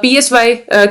PSY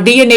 DNA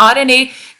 RNA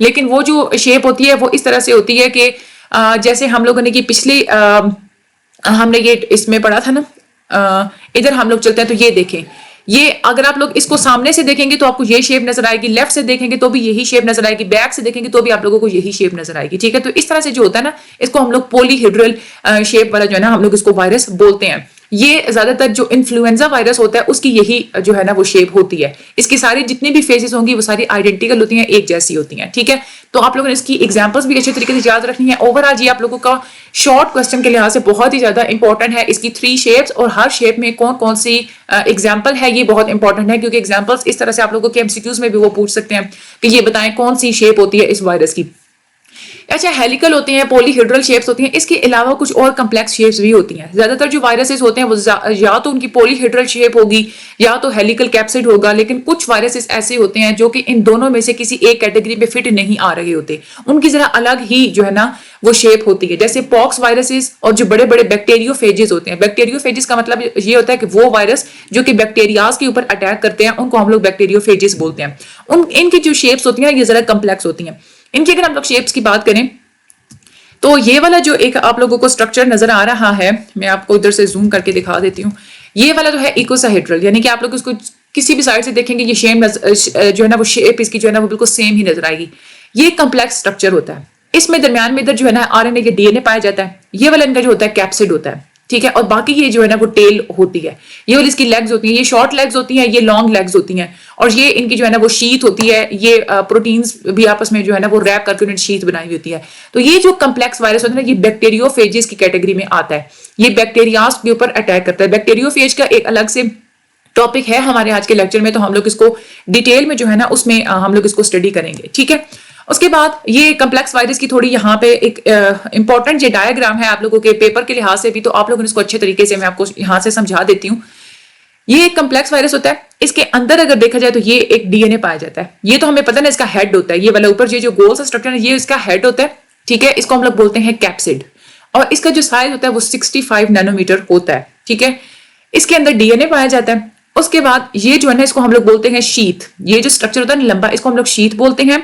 لیکن وہ جو شیپ ہوتی ہے وہ اس طرح سے ہوتی ہے کہ جیسے ہم لوگوں نے کہ پچھلی ہم نے یہ اس میں پڑھا تھا نا، ادھر ہم لوگ چلتے ہیں تو یہ دیکھیں، یہ اگر آپ لوگ اس کو سامنے سے دیکھیں گے تو آپ کو یہ شیپ نظر آئے گی، لیفٹ سے دیکھیں گے تو بھی یہی شیپ نظر آئے گی، بیک سے دیکھیں گے تو بھی آپ لوگوں کو یہی شیپ نظر آئے گی، ٹھیک ہے. تو اس طرح سے جو ہوتا ہے نا، اس کو ہم لوگ پولی ہیڈرل شیپ والا جو ہے نا ہم لوگ اس کو وائرس بولتے ہیں. یہ زیادہ تر جو انفلوئنزا وائرس ہوتا ہے اس کی یہی جو ہے نا وہ شیپ ہوتی ہے. اس کی ساری جتنی بھی فیزز ہوں گی وہ ساری آئیڈینٹیکل ہوتی ہیں، ایک جیسی ہوتی ہیں، ٹھیک ہے. تو آپ لوگوں نے اس کی ایگزامپلس بھی اچھے طریقے سے یاد رکھنی ہے. اوور آل یہ آپ لوگوں کا شارٹ کوسچن کے لحاظ سے بہت ہی زیادہ امپورٹنٹ ہے. اس کی 3 شیپس اور ہر شیپ میں کون کون سی ایگزامپل ہے یہ بہت امپورٹنٹ ہے، کیونکہ ایگزامپلس اس طرح سے آپ لوگوں کے MCQs میں بھی وہ پوچھ سکتے ہیں کہ یہ بتائیں کون سی شیپ ہوتی ہے اس وائرس کی. اچھا، ہیلیکل ہوتے ہیں، پولی ہیڈرل شیپس ہوتی ہیں، اس کے علاوہ کچھ اور کمپلیکس شیپس بھی ہوتی ہیں. زیادہ تر جو وائرسز ہوتے ہیں وہ یا تو ان کی پولی ہیڈرل شیپ ہوگی یا تو ہیلیکل کیپسڈ ہوگا، لیکن کچھ وائرسز ایسے ہوتے ہیں جو کہ ان دونوں میں سے کسی ایک کیٹیگری پہ فٹ نہیں آ رہے ہوتے، ان کی ذرا الگ ہی جو ہے نا وہ شیپ ہوتی ہے. جیسے پاکس وائرسز اور جو بڑے بڑے بیکٹیریو فیجز ہوتے ہیں. بیکٹیریو فیجز کا مطلب یہ ہوتا ہے کہ وہ وائرس جو کہ بیکٹیریاز کے اوپر اٹیک کرتے ہیں ان کو ہم لوگ بیکٹیریو فیجز بولتے ہیں. ان کی جو شیپس ہوتی ہیں یہ ذرا کمپلیکس ہوتی ہیں. ان کی اگر ہم لوگ شیپس کی بات کریں تو یہ والا جو ایک آپ لوگوں کو سٹرکچر نظر آ رہا ہے، میں آپ کو ادھر سے زوم کر کے دکھا دیتی ہوں. یہ والا جو ہے ایکوساہیڈرل، یعنی کہ آپ لوگ اس کو کسی بھی سائڈ سے دیکھیں گے یہ شیپ جو ہے نا وہ شیپ اس کی جو ہے نا وہ بالکل سیم ہی نظر آئے گی. یہ کمپلیکس سٹرکچر ہوتا ہے. اس میں درمیان میں ادھر جو ہے نا RNA یا DNA پایا جاتا ہے. یہ والا ان کا جو ہوتا ہے کیپسڈ ہوتا ہے، ٹھیک ہے. اور باقی یہ جو ہے نا وہ ٹیل ہوتی ہے. یہ والی اس کی لیگز ہوتی ہیں، یہ شارٹ لیگز ہوتی ہیں، یہ لانگ لیگز ہوتی ہیں. اور یہ ان کی جو ہے نا وہ شیت ہوتی ہے. یہ پروٹینز بھی آپس میں جو ہے نا وہ ریپ کر کے انہیں شیت بنائی ہوئی ہوتی ہے. تو یہ جو کمپلیکس وائرس ہوتا ہے نا یہ بیکٹیریو فیجز کی کیٹیگری میں آتا ہے. یہ بیکٹیریاز کے اوپر اٹیک کرتا ہے. بیکٹیریو فیج کا ایک الگ سے ٹاپک ہے ہمارے آج کے لیکچر میں، تو ہم لوگ اس کو ڈیٹیل میں جو ہے نا اس میں ہم لوگ اس کو اسٹڈی کریں گے، ٹھیک ہے. اس کے بعد یہ کمپلیکس وائرس کی تھوڑی یہاں پہ ایک امپورٹنٹ یہ ڈائیگرام ہے آپ لوگوں کے پیپر کے لحاظ سے بھی، تو آپ لوگوں نے اس کو اچھے طریقے سے میں آپ کو یہاں سے سمجھا دیتی ہوں. یہ ایک کمپلیکس وائرس ہوتا ہے. اس کے اندر اگر دیکھا جائے تو یہ ایک DNA پایا جاتا ہے. یہ تو ہمیں پتہ نا اس کا ہیڈ ہوتا ہے، یہ والا اوپر یہ جو گول سا اسٹرکچر ہے یہ اس کا ہیڈ ہوتا ہے، ٹھیک ہے. اس کو ہم لوگ بولتے ہیں کیپسڈ، اور اس کا جو سائز ہوتا ہے وہ 65 نینومیٹر ہوتا ہے، ٹھیک ہے. اس کے اندر DNA پایا جاتا ہے. اس کے بعد یہ جو ہے نا اس کو ہم لوگ بولتے ہیں شیت. یہ جو اسٹرکچر ہوتا ہے نا لمبا، اس کو ہم لوگ شیت بولتے ہیں.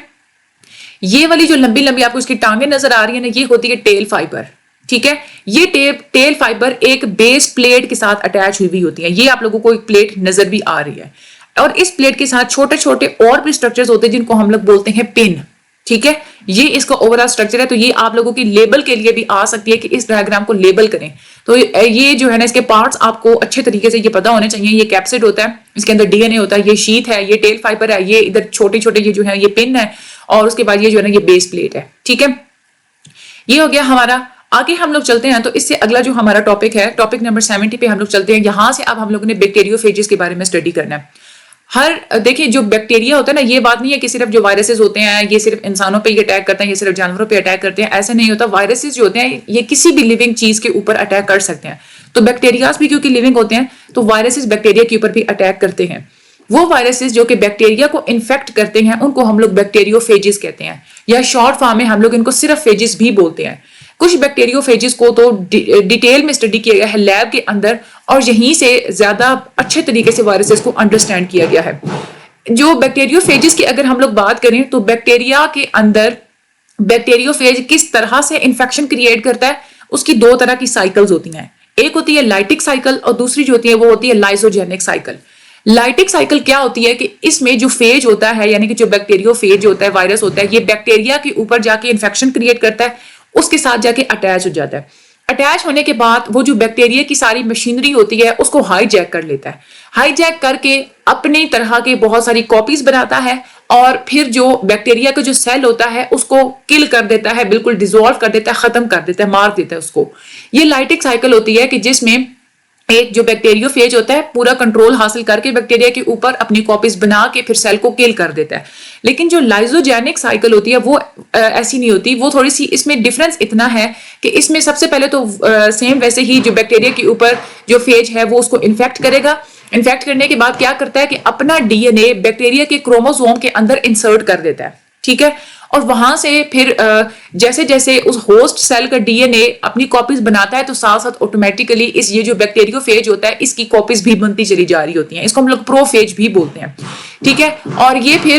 یہ والی جو لمبی لمبی آپ کو اس کی ٹانگیں نظر آ رہی ہیں نا یہ ہوتی ہے ٹیل فائبر، ٹھیک ہے. یہ ٹیل فائبر ایک بیس پلیٹ کے ساتھ اٹیچ ہوئی ہوتی ہے. یہ آپ لوگوں کو ایک پلیٹ نظر بھی آ رہی ہے، اور اس پلیٹ کے ساتھ چھوٹے چھوٹے اور بھی اسٹرکچرز ہوتے ہیں جن کو ہم لوگ بولتے ہیں پن، ٹھیک ہے. یہ اس کا اوور آل اسٹرکچر ہے. تو یہ آپ لوگوں کی لیبل کے لیے بھی آ سکتی ہے کہ اس ڈائیگرام کو لیبل کریں. تو یہ جو ہے نا اس کے پارٹس آپ کو اچھے طریقے سے یہ پتا ہونے چاہیے. یہ کیپسڈ ہوتا ہے، اس کے اندر DNA ہوتا ہے، یہ شیت ہے، یہ ٹیل فائبر ہے، یہ ادھر چھوٹے چھوٹے یہ جو ہے یہ پن ہے، اور اس کے بعد یہ جو ہے نا یہ بیس پلیٹ ہے، ٹھیک ہے. یہ ہو گیا ہمارا. آگے ہم لوگ چلتے ہیں تو اس سے اگلا جو ہمارا ٹاپک ہے، ٹاپک نمبر 70 پہ ہم لوگ چلتے ہیں. یہاں سے اب ہم لوگوں نے بیکٹیریو فیجز کے بارے میں اسٹڈی کرنا ہے. دیکھیں جو بیکٹیریا ہوتا ہے نا، یہ بات نہیں ہے کہ صرف جو وائرسز ہوتے ہیں یہ صرف انسانوں پہ ہی اٹیک کرتے ہیں، یہ صرف جانوروں پہ اٹیک کرتے ہیں، ایسا نہیں ہوتا. وائرسز جو ہوتے ہیں یہ کسی بھی لیونگ چیز کے اوپر اٹیک کر سکتے ہیں. تو بیکٹیریاز بھی کیونکہ لیونگ ہوتے ہیں تو وائرسز بیکٹیریا کے اوپر بھی اٹیک کرتے ہیں. وہ وائرسز جو کہ بیکٹیریا کو انفیکٹ کرتے ہیں ان کو ہم لوگ بیکٹیریو فیجز کہتے ہیں، یا شارٹ فارم میں ہم لوگ ان کو صرف فیجز بھی بولتے ہیں. کچھ بیکٹیریو فیجز کو تو ڈیٹیل میں اسٹڈی کیا گیا ہے لیب کے اندر، اور یہیں سے زیادہ اچھے طریقے سے وائرسز کو انڈرسٹینڈ کیا گیا ہے. جو بیکٹیریو فیجز کی اگر ہم لوگ بات کریں تو بیکٹیریا کے اندر بیکٹیریو فیج کس طرح سے انفیکشن کریٹ کرتا ہے، اس کی 2 طرح کی سائیکلز ہوتی ہیں. ایک ہوتی ہے لائٹک سائیکل اور دوسری جو ہوتی ہے وہ ہوتی ہے لائزوجینک سائیکل. لائٹک سائیکل کیا ہوتی ہے کہ اس میں جو فیج ہوتا ہے، یعنی کہ جو بیکٹیریو فیج ہوتا ہے، وائرس ہوتا ہے، یہ بیکٹیریا کے اوپر جا کے انفیکشن کریٹ کرتا ہے، اس کے ساتھ جا کے اٹیچ ہو جاتا ہے. اٹیچ ہونے کے بعد وہ جو بیکٹیریا کی ساری مشینری ہوتی ہے اس کو ہائی جیک کر لیتا ہے. ہائی جیک کر کے اپنی طرح کے بہت ساری کاپیز بناتا ہے، اور پھر جو بیکٹیریا کا جو سیل ہوتا ہے اس کو کل کر دیتا ہے، بالکل ڈیزولو کر دیتا ہے، ختم کر دیتا ہے، مار دیتا ہے اس کو. یہ لائٹک سائیکل ہوتی ہے کہ جس میں ایک جو بیکٹیریو فیج ہوتا ہے پورا کنٹرول حاصل کر کے بیکٹیریا کے اوپر اپنی کاپیز بنا کے پھر سیل کو کل کر دیتا ہے. لیکن جو لائزوجینک سائیکل ہوتی ہے وہ ایسی نہیں ہوتی. وہ تھوڑی سی اس میں ڈفرنس اتنا ہے کہ اس میں سب سے پہلے تو سیم ویسے ہی جو بیکٹیریا کے اوپر جو فیج ہے وہ اس کو انفیکٹ کرے گا. انفیکٹ کرنے کے بعد کیا کرتا ہے کہ اپنا DNA بیکٹیریا کے کروموزوم کے اندر انسرٹ کر دیتا ہے، ٹھیک ہے. اور وہاں سے پھر جیسے جیسے اس ہوسٹ سیل کا DNA اپنی کاپیز بناتا ہے تو ساتھ ساتھ آٹومیٹیکلی یہ جو بیکٹیریو فیج ہوتا ہے اس کی کاپیز بھی بنتی چلی جا رہی ہوتی ہیں. اس کو ہم لوگ پرو فیج بھی بولتے ہیں، ٹھیک ہے. اور یہ پھر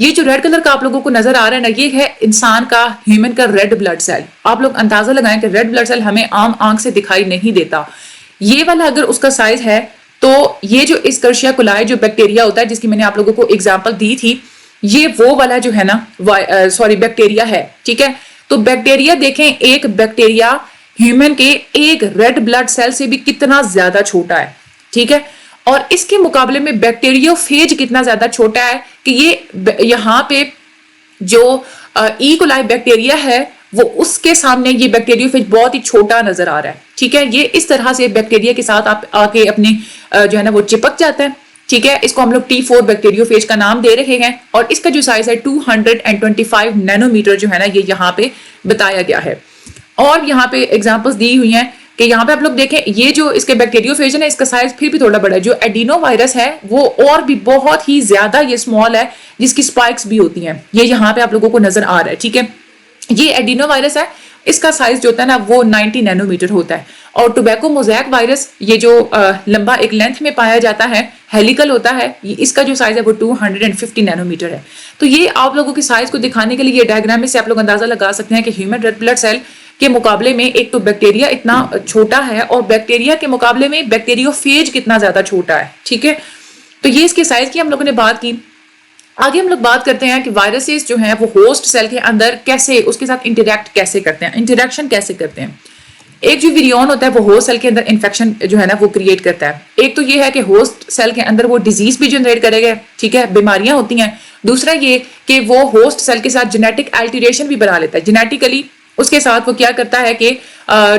یہ جو ریڈ کلر کا آپ لوگوں کو نظر آ رہا ہے نا، یہ ہے انسان کا ہیومن کا ریڈ بلڈ سیل. آپ لوگ اندازہ لگائیں کہ ریڈ بلڈ سیل ہمیں عام آنکھ سے دکھائی نہیں دیتا. یہ والا اگر اس کا سائز ہے تو یہ جو اسکرشیا کولائی جو بیکٹیریا ہوتا ہے جس کی میں نے آپ لوگوں کو اگزامپل دی تھی، یہ وہ والا جو ہے نا بیکٹیریا ہے. ٹھیک ہے، تو بیکٹیریا دیکھیں، ایک بیکٹیریا ہیومن کے ایک ریڈ بلڈ سیل سے بھی کتنا زیادہ چھوٹا ہے. ٹھیک ہے، اور اس کے مقابلے میں بیکٹیریوفیج کتنا زیادہ چھوٹا ہے کہ یہ یہاں پہ جو ای کولائی بیکٹیریا ہے وہ اس کے سامنے یہ بیکٹیریوفیج بہت ہی چھوٹا نظر آ رہا ہے. ٹھیک ہے، یہ اس طرح سے بیکٹیریا کے ساتھ آپ آ کے اپنے جو ہے نا وہ چپک جاتا ہے. ٹھیک ہے، اس کو ہم لوگ T4 بیکٹیریوفیج کا نام دے رہے ہیں اور اس کا جو سائز ہے 225 نینو میٹر جو ہے نا یہ یہاں پہ بتایا گیا ہے. اور یہاں پہ ایگزامپلس دی ہوئی ہیں کہ یہاں پہ آپ لوگ دیکھیں یہ جو اس کے بیکٹیریوفیج ہے نا، اس کا سائز پھر بھی تھوڑا بڑا ہے. جو ایڈینو وائرس ہے وہ اور بھی بہت ہی زیادہ یہ اسمال ہے، جس کی سپائکس بھی ہوتی ہیں. یہ یہاں پہ آپ لوگوں کو نظر آ رہا ہے. ٹھیک ہے، یہ ایڈینو وائرس ہے، اس کا سائز جو ہوتا ہے نا وہ 90 نینو میٹر ہوتا ہے. اور ٹوبیکو موزیک وائرس یہ جو لمبا ایک لینتھ میں پایا جاتا ہے، ہیلیکل ہوتا ہے، اس کا جو سائز ہے وہ 250 نینو میٹر ہے. تو یہ آپ لوگوں کی سائز کو دکھانے کے لیے یہ ڈائیگرام سے آپ لوگ اندازہ لگا سکتے ہیں کہ ہیومن ریڈ بلڈ سیل کے مقابلے میں ایک تو بیکٹیریا اتنا چھوٹا ہے اور بیکٹیریا کے مقابلے میں بیکٹیریوفیج کتنا زیادہ چھوٹا ہے. ٹھیک ہے، تو یہ اس کے سائز کی ہم لوگوں نے بات کی. آگے ہم لوگ بات کرتے ہیں کہ وائرسز جو ہیں وہ ہوسٹ سیل کے اندر کیسے اس کے ساتھ انٹریکٹ کیسے کرتے ہیں، انٹریکشن کیسے کرتے ہیں. ایک جو ویریون ہوتا ہے وہ ہوسٹ سیل کے اندر انفیکشن جو ہے نا وہ کریٹ کرتا ہے. ایک تو یہ ہے کہ ہوسٹ سیل کے اندر وہ ڈیزیز بھی جنریٹ کرے گا. ٹھیک ہے، بیماریاں ہوتی ہیں. دوسرا یہ کہ وہ ہوسٹ سیل کے ساتھ جینیٹک الٹریشن بھی بنا لیتا ہے. جینیٹیکلی اس کے ساتھ وہ کیا کرتا ہے کہ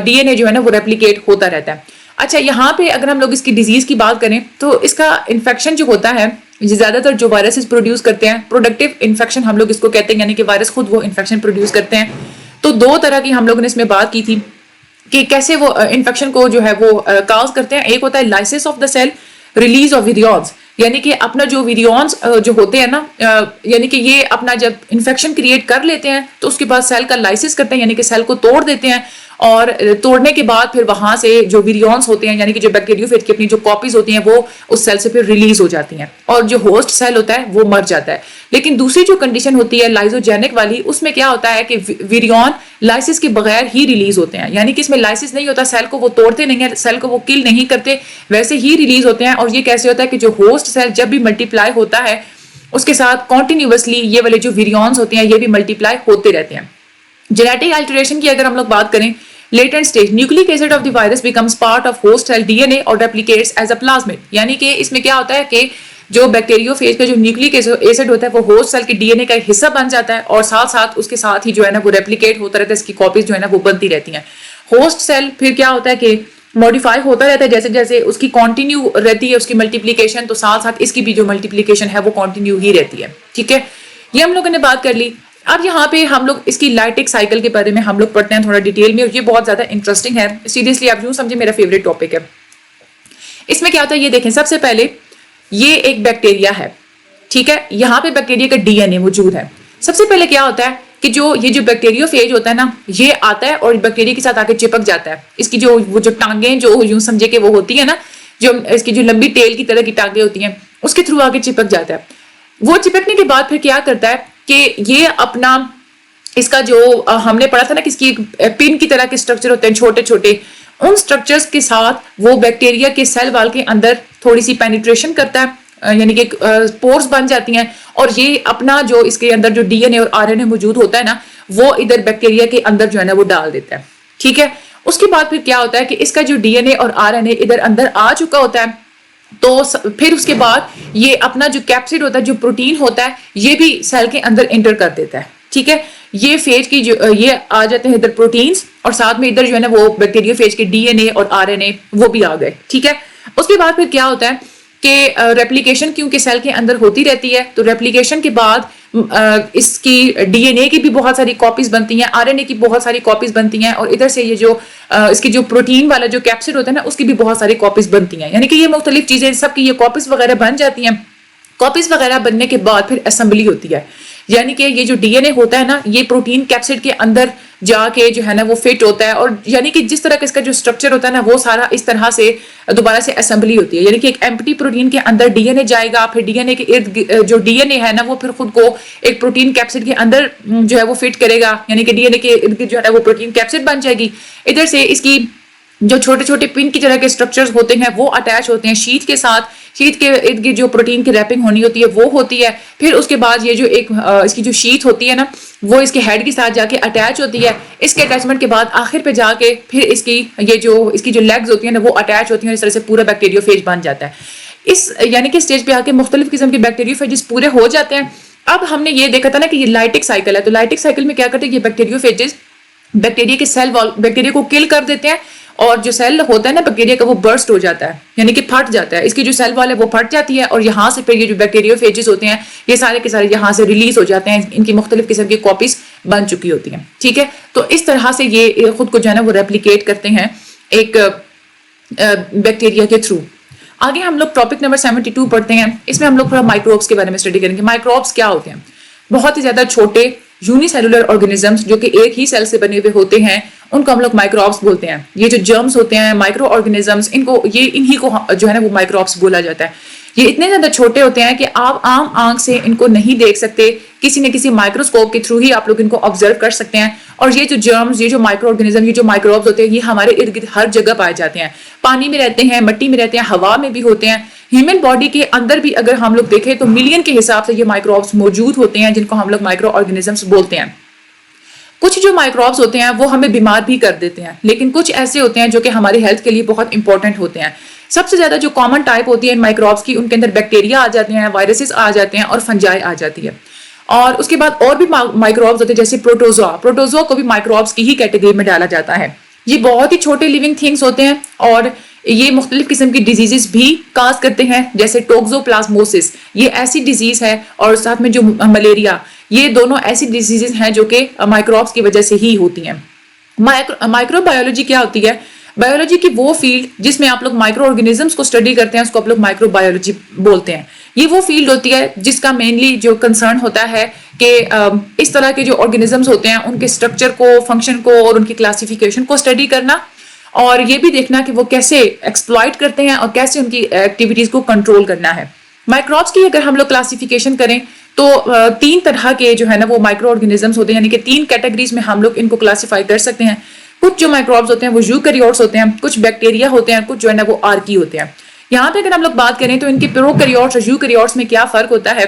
ڈی این اے جو ہے نا وہ ریپلیکیٹ ہوتا رہتا ہے. اچھا، یہاں پہ اگر ہم لوگ اس کی ڈیزیز کی بات کریں تو اس کا انفیکشن جو ہوتا ہے، زیادہ تر جو وائرسز پروڈیوس کرتے ہیں پروڈکٹیو انفیکشن ہم لوگ اس کو کہتے ہیں، یعنی کہ وائرس خود وہ انفیکشن پروڈیوس کرتے ہیں. تو دو طرح کی ہم لوگوں نے اس میں بات کی تھی کہ کیسے وہ انفیکشن کو جو ہے وہ کاز کرتے ہیں. ایک ہوتا ہے lysis of the cell, release of virions, یعنی کہ اپنا جو ویریونز جو ہوتے ہیں نا، یعنی کہ یہ اپنا جب انفیکشن کریٹ کر لیتے ہیں تو اس کے بعد سیل کا لائسس کرتے ہیں، یعنی کہ سیل کو توڑ دیتے ہیں. اور توڑنے کے بعد پھر وہاں سے جو ویریونز ہوتے ہیں، یعنی کہ جو بیکٹیریوفیج کی اپنی جو کاپیز ہوتی ہیں وہ اس سیل سے پھر ریلیز ہو جاتی ہیں اور جو ہوسٹ سیل ہوتا ہے وہ مر جاتا ہے. لیکن دوسری جو کنڈیشن ہوتی ہے لائزوجینک والی، اس میں کیا ہوتا ہے کہ ویریون لائسس کے بغیر ہی ریلیز ہوتے ہیں، یعنی کہ اس میں لائسس نہیں ہوتا، سیل کو وہ توڑتے نہیں ہیں، سیل کو وہ کل نہیں کرتے، ویسے ہی ریلیز ہوتے ہیں. اور یہ کیسے ہوتا ہے کہ جو ہوسٹ سیل جب بھی ملٹیپلائی ہوتا ہے اس کے ساتھ کنٹینیوسلی یہ والے جو ویریونز ہوتے ہیں یہ بھی ملٹیپلائی ہوتے رہتے ہیں. جینیٹک الٹریشن کی اگر ہم لوگ بات کریں، latent stage nucleic acid of the virus becomes part of host cell D N A اور ریپلیکیٹس ایز اے پلازمid، یعنی کہ اس میں کیا ہوتا ہے کہ جو بیکٹیریوفیج کا جو نیوکلک ایسڈ ہوتا ہے وہ ہوسٹ سیل کے ڈی این اے کا ایک حصہ بن جاتا ہے اور ساتھ ساتھ اس کے ساتھ ہی جو ہے نا وہ ریپلیکیٹ ہوتا رہتا ہے، اس کی کاپیز جو ہے نا وہ بنتی رہتی ہیں. ہوسٹ سیل پھر کیا ہوتا ہے کہ ماڈیفائی ہوتا رہتا ہے جیسے جیسے اس کی کنٹینیو رہتی ہے اس کی ملٹیپلیکیشن، تو ساتھ ساتھ اس کی بھی جو ملٹیپلیکیشن ہے وہ کنٹینیو ہی رہتی ہے. ٹھیک ہے، یہ ہم لوگوں نے بات کر لی. اب یہاں پہ ہم لوگ اس کی لائٹک سائیکل کے بارے میں ہم لوگ پڑھتے ہیں تھوڑا ڈیٹیل میں، اور یہ بہت زیادہ انٹرسٹنگ ہے. سیریسلی آپ یوں سمجھے میرا فیوریٹ ٹاپک ہے. اس میں کیا ہوتا ہے یہ دیکھیں، سب سے پہلے یہ ایک بیکٹیریا ہے. ٹھیک ہے، یہاں پہ بیکٹیریا کا ڈی این اے موجود ہے. سب سے پہلے کیا ہوتا ہے کہ یہ جو بیکٹیریوفیج ہوتا ہے نا، یہ آتا ہے اور بیکٹیریا کے ساتھ آ کے چپک جاتا ہے. اس کی وہ جو ٹانگیں جو یوں سمجھے کہ وہ ہوتی ہے نا، جو اس کی جو لمبی ٹیل کی طرح کی ٹانگیں ہوتی ہیں، اس کے تھرو آ کے چپک جاتا ہے. وہ چپکنے کے بعد پھر کیا کرتا ہے کہ یہ اپنا اس کا جو ہم نے پڑھا تھا نا کہ اس کی ایک پن کی طرح کے اسٹرکچر ہوتے ہیں چھوٹے چھوٹے، ان اسٹرکچرز کے ساتھ وہ بیکٹیریا کے سیل وال کے اندر تھوڑی سی پینیٹریشن کرتا ہے، یعنی کہ پورز بن جاتی ہیں اور یہ اپنا جو اس کے اندر جو ڈی این اے اور آر این اے موجود ہوتا ہے نا وہ ادھر بیکٹیریا کے اندر جو ہے نا وہ ڈال دیتا ہے. ٹھیک ہے، اس کے بعد پھر کیا ہوتا ہے کہ اس کا جو ڈی این اے اور آر این اے ادھر اندر آ چکا ہوتا ہے، تو پھر اس کے بعد یہ اپنا جو کیپسڈ ہوتا ہے جو پروٹین ہوتا ہے یہ بھی سیل کے اندر انٹر کر دیتا ہے. ٹھیک ہے، یہ فیج کی جو یہ آ جاتے ہیں ادھر پروٹینز اور ساتھ میں ادھر جو ہے نا وہ بیکٹیریا فیج کے ڈی این اے اور آر این اے وہ بھی آ گئے. ٹھیک ہے، اس کے بعد پھر کیا ہوتا ہے کہ ریپلیکیشن کیونکہ سیل کے اندر ہوتی رہتی ہے، تو ریپلیکیشن کے بعد اس کی ڈی این اے کی بھی بہت ساری کاپیز بنتی ہیں، آر این اے کی بہت ساری کاپیز بنتی ہیں، اور ادھر سے یہ جو اس کی جو پروٹین والا جو کیپسڈ ہوتا ہے نا اس کی بھی بہت ساری کاپیز بنتی ہیں. یعنی کہ یہ مختلف چیزیں سب کی یہ کاپیز وغیرہ بن جاتی ہیں. کاپیز وغیرہ بننے کے بعد پھر اسمبلی ہوتی ہے. یعنی کہ یہ جو ڈی این اے ہوتا ہے نا یہ پروٹین کیپسڈ کے اندر جا کے جو ہے نا وہ فٹ ہوتا ہے, اور یعنی کہ جس طرح کا اس کا جو اسٹرکچر ہوتا ہے نا وہ سارا اس طرح سے دوبارہ سے اسمبلی ہوتی ہے. یعنی کہ ایک ایمپٹی پروٹین کے اندر ڈی این اے جائے گا, پھر ڈی این اے کے ارد جو ڈی این اے ہے نا وہ پھر خود کو ایک پروٹین کیپسڈ کے اندر جو ہے وہ فٹ کرے گا, یعنی کہ ڈی این اے کے ارد گرد جو ہے نا وہ پروٹین کیپسڈ بن جائے گی. ادھر سے اس کی جو چھوٹے چھوٹے پن کی طرح کے اسٹرکچرز ہوتے ہیں وہ اٹیچ ہوتے ہیں شیٹ کے ساتھ, شیٹ کے ارد گرد جو پروٹین کی ریپنگ ہونی ہوتی ہے وہ ہوتی ہے. پھر اس کے بعد یہ جو ایک اس کی جو شیٹ ہوتی ہے نا وہ اس کے ہیڈ کے ساتھ جا کے اٹیچ ہوتی ہے. اس کے اٹیچمنٹ کے بعد آخر پہ جا کے پھر اس کی جو لیگز ہوتی ہیں نا وہ اٹیچ ہوتی ہیں, اس طرح سے پورا بیکٹیریوفیج بن جاتا ہے. اس یعنی کہ اسٹیج پہ آ کے مختلف قسم کے بیکٹیریوفیجز پورے ہو جاتے ہیں. اب ہم نے یہ دیکھا تھا نا کہ یہ لائٹک سائیکل ہے, تو لائٹک سائیکل میں کیا کرتے ہیں یہ بیکٹیریوفیجز بیکٹیریا کے سیل وال بیکٹیریا کو کل کر دیتے ہیں, اور جو سیل ہوتا ہے نا بیکٹیریا کا وہ برسٹ ہو جاتا ہے, یعنی کہ پھٹ جاتا ہے. اس کی جو سیل وال ہے وہ پھٹ جاتی ہے, اور یہاں سے پھر یہ جو بیکٹیریوفیجز ہوتے ہیں یہ سارے کے سارے یہاں سے ریلیز ہو جاتے ہیں, ان کی مختلف قسم کی کاپیز بن چکی ہوتی ہیں. ٹھیک ہے, تو اس طرح سے یہ خود کو جو ہے نا وہ ریپلیکیٹ کرتے ہیں ایک بیکٹیریا کے تھرو. آگے ہم لوگ ٹاپک نمبر 72 پڑھتے ہیں. اس میں ہم لوگ تھوڑا مائکروبس کے بارے میں اسٹڈی کریں گے. مائکروبس کیا ہوتے ہیں؟ بہت ہی زیادہ چھوٹے یونی سیلولر آرگینزمس جو کہ ایک ہی سیل سے بنے ہوئے ہوتے ہیں, ان کو ہم لوگ مائکروبس بولتے ہیں. یہ جو جرمز ہوتے ہیں مائکرو آرگینزمس انہی کو جو ہے نا وہ مائکروبس بولا جاتا ہے. یہ اتنے زیادہ چھوٹے ہوتے ہیں کہ آپ عام آنکھ سے ان کو نہیں دیکھ سکتے, کسی نہ کسی مائکروسکوپ کے تھرو ہی آپ لوگ ان کو آبزرو کر سکتے ہیں. اور یہ جو جرمز, یہ جو مائکرو آرگینزم, یہ جو مائکروبس ہوتے ہیں یہ ہمارے ارد گرد ہر جگہ پائے جاتے ہیں. پانی میں رہتے ہیں, مٹی میں رہتے ہیں, ہوا میں بھی ہوتے ہیں. ہیومن باڈی کے اندر بھی اگر ہم لوگ دیکھیں تو ملین کے حساب سے یہ مائکروبس موجود ہوتے ہیں, جن کو ہم لوگ مائکرو آرگینزمس بولتے ہیں. کچھ جو مائکروبس ہوتے ہیں وہ ہمیں بیمار بھی کر دیتے ہیں, لیکن کچھ ایسے ہوتے ہیں جو کہ ہماری ہیلتھ کے لیے بہت امپورٹنٹ ہوتے ہیں. سب سے زیادہ جو کامن ٹائپ ہوتی ہے ان مائکروبس کی, ان کے اندر بیکٹیریا آ جاتے ہیں, وائرسز آ جاتے ہیں, اور فنجائی آ جاتی ہے. اور اس کے بعد اور بھی مائکروبس ہوتے ہیں جیسے پروٹوزوا کو بھی مائکروبس کی ہی کیٹیگری میں ڈالا جاتا ہے. یہ بہت ہی چھوٹے لیونگ تھنگس ہوتے ہیں, اور یہ مختلف قسم کی ڈیزیزز بھی کاز کرتے ہیں, جیسے ٹوکزوپلازموسس یہ ایسی ڈیزیز ہے, اور ساتھ میں جو ملیریا, یہ دونوں ایسی ڈیزیزز ہیں جو کہ مائکروبس کی وجہ سے ہی ہوتی ہیں. مائکرو بایولوجی کیا ہوتی ہے؟ بایولوجی کی وہ فیلڈ جس میں آپ لوگ مائکرو آرگینزمس کو اسٹڈی کرتے ہیں اس کو آپ لوگ مائکرو بایولوجی بولتے ہیں. یہ وہ فیلڈ ہوتی ہے جس کا مینلی جو کنسرن ہوتا ہے کہ اس طرح کے جو آرگینزمس ہوتے ہیں ان کے اسٹرکچر کو, فنکشن کو, اور ان کی کلاسیفیکیشن کو اسٹڈی کرنا, اور یہ بھی دیکھنا کہ وہ کیسے ایکسپلائٹ کرتے ہیں اور کیسے ان کی ایکٹیویٹیز کو کنٹرول کرنا ہے. مائکروبس کی اگر ہم لوگ کلاسیفیکیشن کریں تو 3 طرح کے جو ہے نا وہ مائکرو آرگینزمس ہوتے ہیں, یعنی کہ 3 کیٹیگریز میں ہم لوگ ان کو کلاسیفائی کر سکتے ہیں. کچھ جو مائکروبس ہوتے ہیں وہ یوکیریوٹس ہوتے ہیں, کچھ بیکٹیریا ہوتے ہیں, کچھ جو ہے نا وہ آرکی ہوتے ہیں. یہاں پہ اگر ہم لوگ بات کریں تو ان کے پروکیریوٹس اور یوکیریوٹس میں کیا فرق ہوتا ہے؟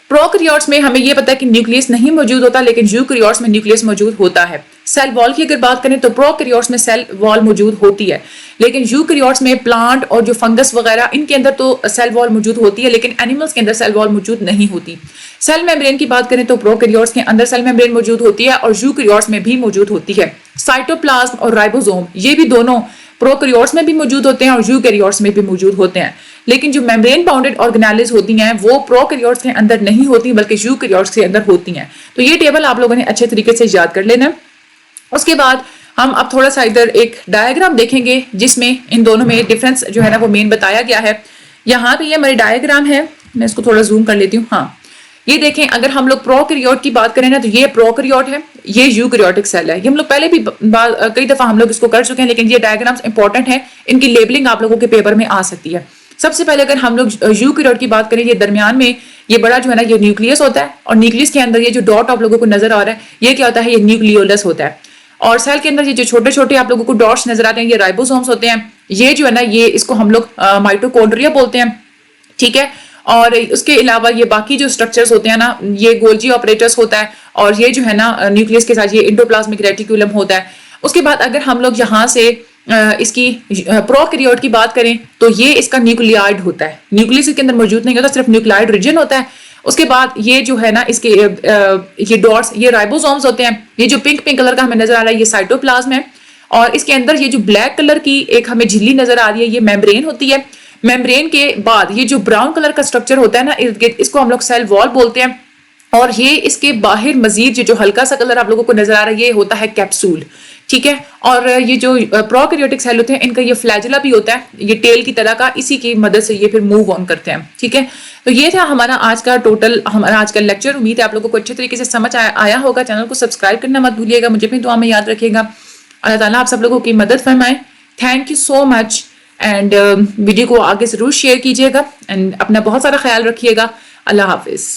پروکیریوٹس میں ہمیں یہ پتا ہے کہ نیوکلیس نہیں موجود ہوتا, لیکن یوکیریوٹس میں نیوکلیس موجود ہوتا ہے. سیل وال کی اگر بات کریں تو پروکیریوٹس میں سیل وال موجود ہوتی ہے, لیکن یوکیریوٹس میں پلانٹ اور جو فنگس وغیرہ ان کے اندر تو سیل وال موجود ہوتی ہے, لیکن اینیملز کے اندر سیل وال موجود نہیں ہوتی. سیل میمبرین کی بات کریں تو پروکیریوٹس کے اندر سیل میمبرین موجود ہوتی ہے, اور یوکیریوٹس میں بھی موجود ہوتی ہے. سائٹوپلازم اور رائبوزوم یہ بھی دونوں پروکیریوٹس میں بھی موجود ہوتے ہیں اور یوکیریوٹس میں بھی موجود ہوتے ہیں, لیکن جو میمبرین باؤنڈڈ آرگینیلز ہوتی ہیں وہ پروکیریوٹس کے اندر نہیں ہوتی بلکہ یوکیریوٹس کے اندر ہوتی ہیں. تو یہ ٹیبل آپ لوگوں نے اچھے طریقے سے یاد کر لینا. اس کے بعد ہم اب تھوڑا سا ادھر ایک ڈائیگرام دیکھیں گے جس میں ان دونوں میں ڈفرنس جو ہے نا وہ مین بتایا گیا ہے. یہاں پہ یہ ہماری ڈائیگرام ہے, میں اس کو تھوڑا زوم کر لیتی ہوں. ہاں یہ دیکھیں, اگر ہم لوگ پروکیریوٹ کی بات کریں نا تو یہ پروکیریوٹ ہے, یہ یوکیریوٹک سیل ہے. یہ ہم لوگ پہلے بھی کئی دفعہ ہم لوگ اس کو کر چکے ہیں, لیکن یہ ڈائیگرامس امپورٹنٹ ہیں, ان کی لیبلنگ آپ لوگوں کے پیپر میں آ سکتی ہے. سب سے پہلے اگر ہم لوگ یوکیریوٹ کی بات کریں, یہ درمیان میں یہ بڑا جو ہے نا یہ نیوکلیس ہوتا ہے, اور نیوکلیس کے اندر یہ جو ڈاٹ آپ لوگوں کو نظر آ رہا ہے یہ کیا ہوتا ہے؟ یہ نیوکلیولس ہوتا ہے. اور سیل کے اندر یہ جو چھوٹے چھوٹے آپ لوگوں کو ڈاٹس نظر آتے ہیں یہ رائبوسومس ہوتے ہیں. یہ جو ہے نا یہ اس کو ہم لوگ مائٹوکونڈریا بولتے ہیں. ٹھیک ہے, اور اس کے علاوہ یہ باقی جو اسٹرکچرز ہوتے ہیں نا یہ گولجی آپریٹرس ہوتا ہے, اور یہ جو ہے نا نیوکلیس کے ساتھ یہ انڈوپلازمک ریٹیکولم ہوتا ہے. اس کے بعد اگر ہم لوگ یہاں سے اس کی پروکیریوٹ کی بات کریں تو یہ اس کا نیوکلیائڈ ہوتا ہے. نیوکلیس کے اندر موجود نہیں ہوتا, صرف نیوکلیائڈ ریجن ہوتا ہے. اس کے بعد یہ جو ہے نا اس کے یہ ڈاٹس یہ رائبوسومس ہوتے ہیں. یہ جو پنک کلر کا ہمیں نظر آ رہا ہے یہ سائٹوپلازم ہے, اور اس کے اندر یہ جو بلیک کلر کی ایک ہمیں جھلی نظر آ رہی ہے یہ میمبرین ہوتی ہے. میمبرین کے بعد یہ جو براؤن کلر کا اسٹرکچر ہوتا ہے نا ارد گرد, اس کو ہم لوگ سیل وال بولتے ہیں. اور یہ اس کے باہر مزید جو ہلکا سا کلر آپ لوگوں کو نظر آ رہا ہے یہ ہوتا ہے کیپسول. ٹھیک ہے. اور یہ جو پروکیریوٹک سیل ہوتے ہیں ان کا یہ فلیجلا بھی ہوتا ہے یہ ٹیل کی طرح کا, اسی کی مدد سے یہ پھر موو آن کرتے ہیں. ٹھیک ہے, تو یہ تھا ہمارا آج کا ہمارا آج کا لیکچر. امید ہے آپ لوگوں کو اچھے طریقے سے سمجھ آیا ہوگا. چینل کو سبسکرائب کرنا مت بھولیے گا, مجھے بھی دعا میں یاد رکھیے گا. اللہ تعالیٰ آپ سب لوگوں کی مدد فرمائے. Thank you so much. And video کو آگے ضرور شیئر کیجیے گا, اینڈ اپنا بہت سارا خیال رکھیے گا. اللہ حافظ.